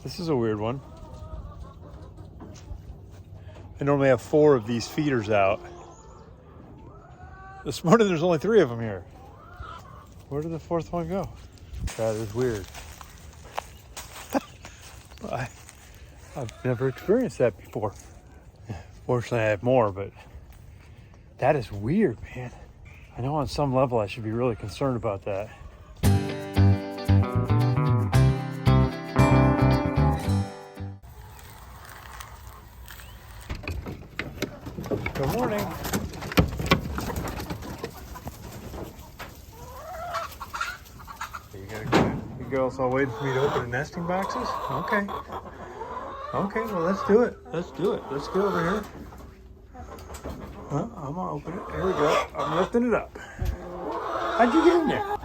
This is a weird one. I normally have 4 of these feeders out. This morning there's only 3 of them here. Where did the 4th one go? That is weird. I've never experienced that before. Fortunately, I have more, but that is weird, man. I know on some level I should be really concerned about that. Good morning. You girls all waiting for me to open the nesting boxes? Okay. Okay, well, let's do it. Let's do it. Let's go over here. Well, I'm gonna open it. Here we go. I'm lifting it up. How'd you get in there?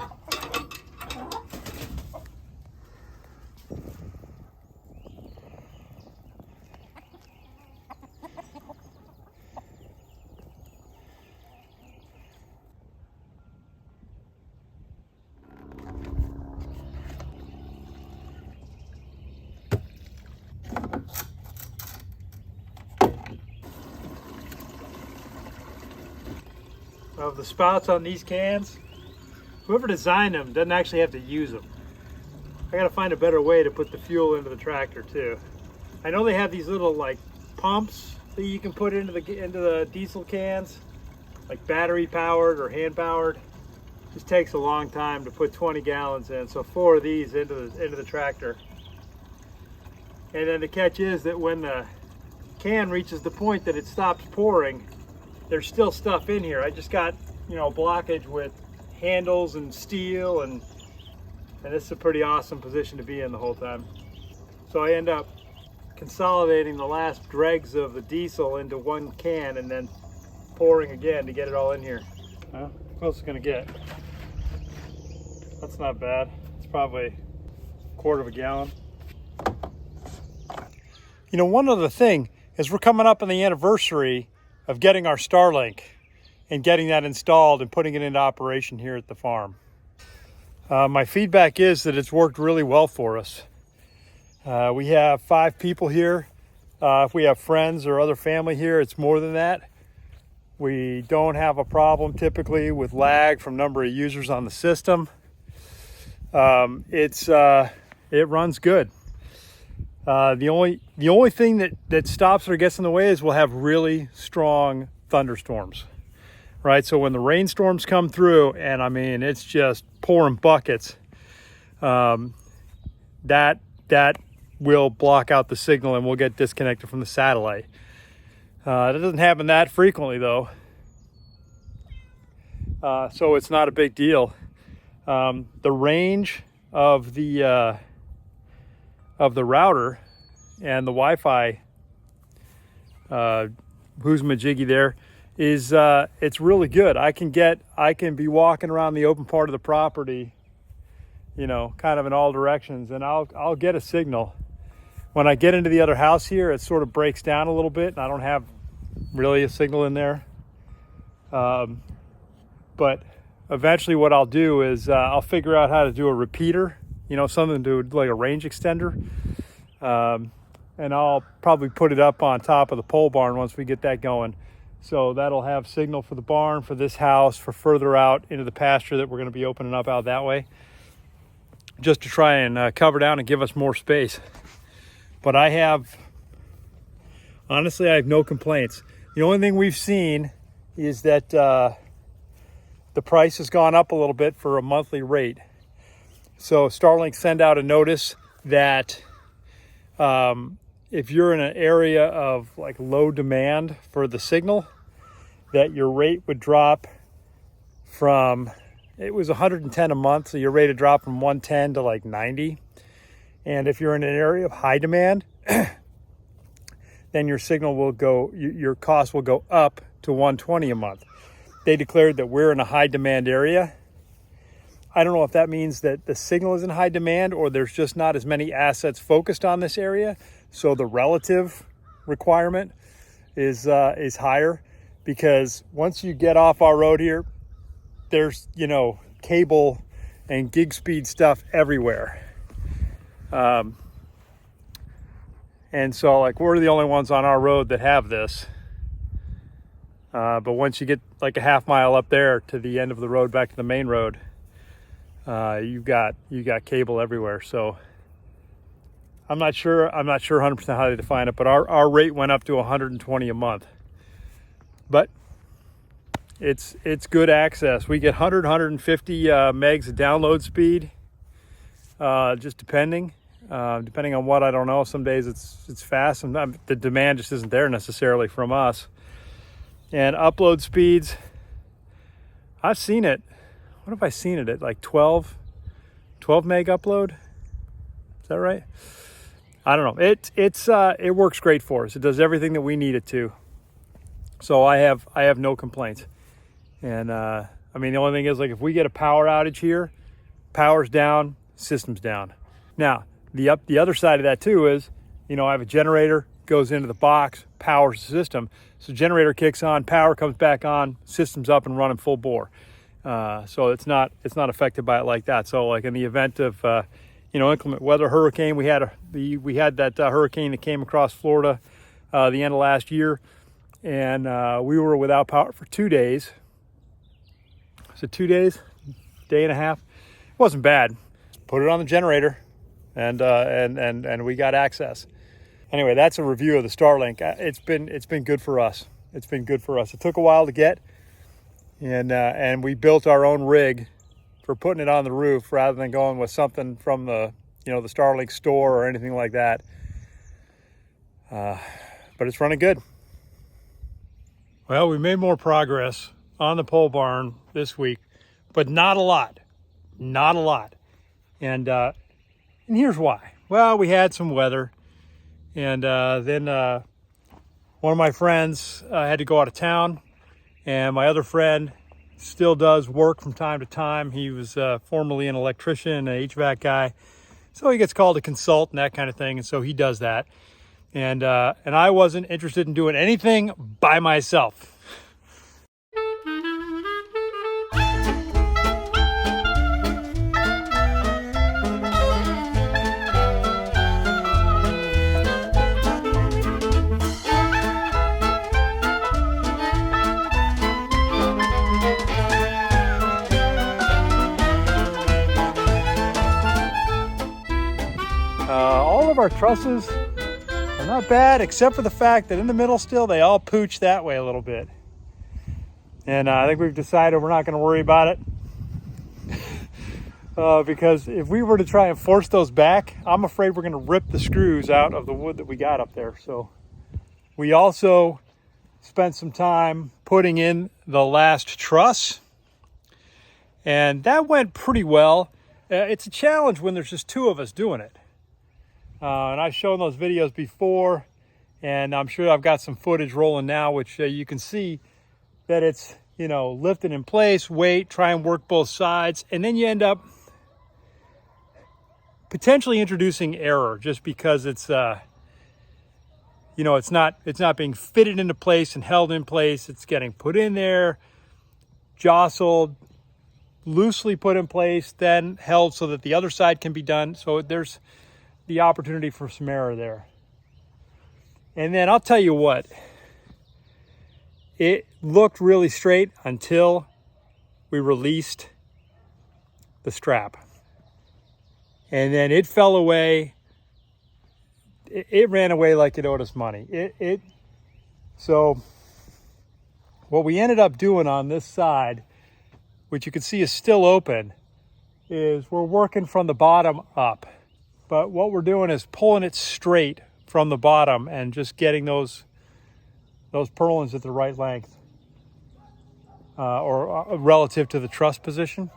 Of the spouts on these cans, whoever designed them doesn't actually have to use them. I gotta find a better way to put the fuel into the tractor too. I know they have these little like pumps that you can put into the diesel cans, like battery powered or hand powered. Just takes a long time to put 20 gallons in, so 4 of these into the tractor. And then the catch is that when the can reaches the point that it stops pouring, there's still stuff in here. I just got, blockage with handles and steel, and this is a pretty awesome position to be in the whole time. So I end up consolidating the last dregs of the diesel into one can and then pouring again to get it all in here. Well, how close it's gonna get. That's not bad. It's probably a quarter of a gallon. One other thing is we're coming up on the anniversary of getting our Starlink and getting that installed and putting it into operation here at the farm. My feedback is that it's worked really well for us. We have 5 people here. If we have friends or other family here, it's more than that. We don't have a problem typically with lag from number of users on the system. It runs good. The only thing that stops or gets in the way is we'll have really strong thunderstorms, right? So when the rainstorms come through, and I mean it's just pouring buckets, that will block out the signal and we'll get disconnected from the satellite. That doesn't happen that frequently though, so it's not a big deal. The range of the router and the Wi-Fi who's majiggy there is it's really good. I can be walking around the open part of the property, kind of in all directions, and I'll get a signal. When I get into the other house here, it sort of breaks down a little bit and I don't have really a signal in there. But eventually what I'll do is I'll figure out how to do a repeater, something to like a range extender. And I'll probably put it up on top of the pole barn once we get that going. So that'll have signal for the barn, for this house, for further out into the pasture that we're going to be opening up out that way, just to try and cover down and give us more space. But honestly, I have no complaints. The only thing we've seen is that the price has gone up a little bit for a monthly rate. So Starlink send out a notice that if you're in an area of like low demand for the signal, that your rate would drop from, it was 110 a month, so your rate would drop from 110 to like 90. And if you're in an area of high demand, then your signal will go, your cost will go up to 120 a month. They declared that we're in a high demand area. I don't know if that means that the signal is in high demand or there's just not as many assets focused on this area. So the relative requirement is higher, because once you get off our road here, there's, cable and gig speed stuff everywhere. And so like we're the only ones on our road that have this. But once you get like a half mile up there to the end of the road back to the main road, you got cable everywhere. So I'm not sure 100% how to define it, but our rate went up to 120 a month. But it's good access. We get 150 megs of download speed, just depending on what, I don't know. Some days it's fast, and the demand just isn't there necessarily from us. And upload speeds, I've seen it. What have I seen it at? Like 12 meg upload? Is that right? I don't know. It works great for us. It does everything that we need it to. So I have no complaints. And I mean, the only thing is, like, if we get a power outage here, power's down, system's down. Now, the other side of that too is, you know, I have a generator, goes into the box, powers the system. So generator kicks on, power comes back on, system's up and running full bore. So it's not affected by it like that. So like in the event of you know, inclement weather, hurricane, we had that hurricane that came across Florida the end of last year, and we were without power for 2 days. So 2 days, day and a half. It wasn't bad. Put it on the generator, and we got access. Anyway, that's a review of the Starlink. It's been good for us. It's been good for us. It took a while to get, and we built our own rig for putting it on the roof rather than going with something from the Starlink store or anything like that. But it's running good. Well, we made more progress on the pole barn this week, but not a lot. Not a lot. And here's why. Well, we had some weather. And then one of my friends had to go out of town, and my other friend still does work from time to time. He was formerly an electrician, an HVAC guy, so he gets called to consult and that kind of thing, and so he does that. And I wasn't interested in doing anything by myself. All of our trusses are not bad, except for the fact that in the middle still, they all pooch that way a little bit. And I think we've decided we're not going to worry about it. Because if we were to try and force those back, I'm afraid we're going to rip the screws out of the wood that we got up there. So we also spent some time putting in the last truss, and that went pretty well. It's a challenge when there's just two of us doing it. And I've shown those videos before, and I'm sure I've got some footage rolling now, which you can see that it's, you know, lifting in place, wait, try and work both sides, and then you end up potentially introducing error just because it's, you know, it's not being fitted into place and held in place. It's getting put in there, jostled, loosely put in place, then held so that the other side can be done. So there's the opportunity for some error there. And then I'll tell you what, it looked really straight until we released the strap. And then it fell away. It ran away like it owed us money. So what we ended up doing on this side, which you can see is still open, is we're working from the bottom up. But what we're doing is pulling it straight from the bottom and just getting those purlins at the right length or relative to the truss position.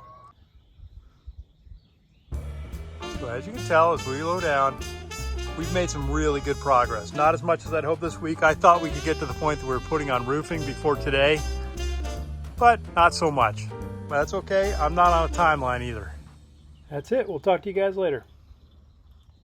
So as you can tell, as we low down, we've made some really good progress. Not as much as I'd hoped this week. I thought we could get to the point that we were putting on roofing before today, but not so much. That's okay. I'm not on a timeline either. That's it. We'll talk to you guys later.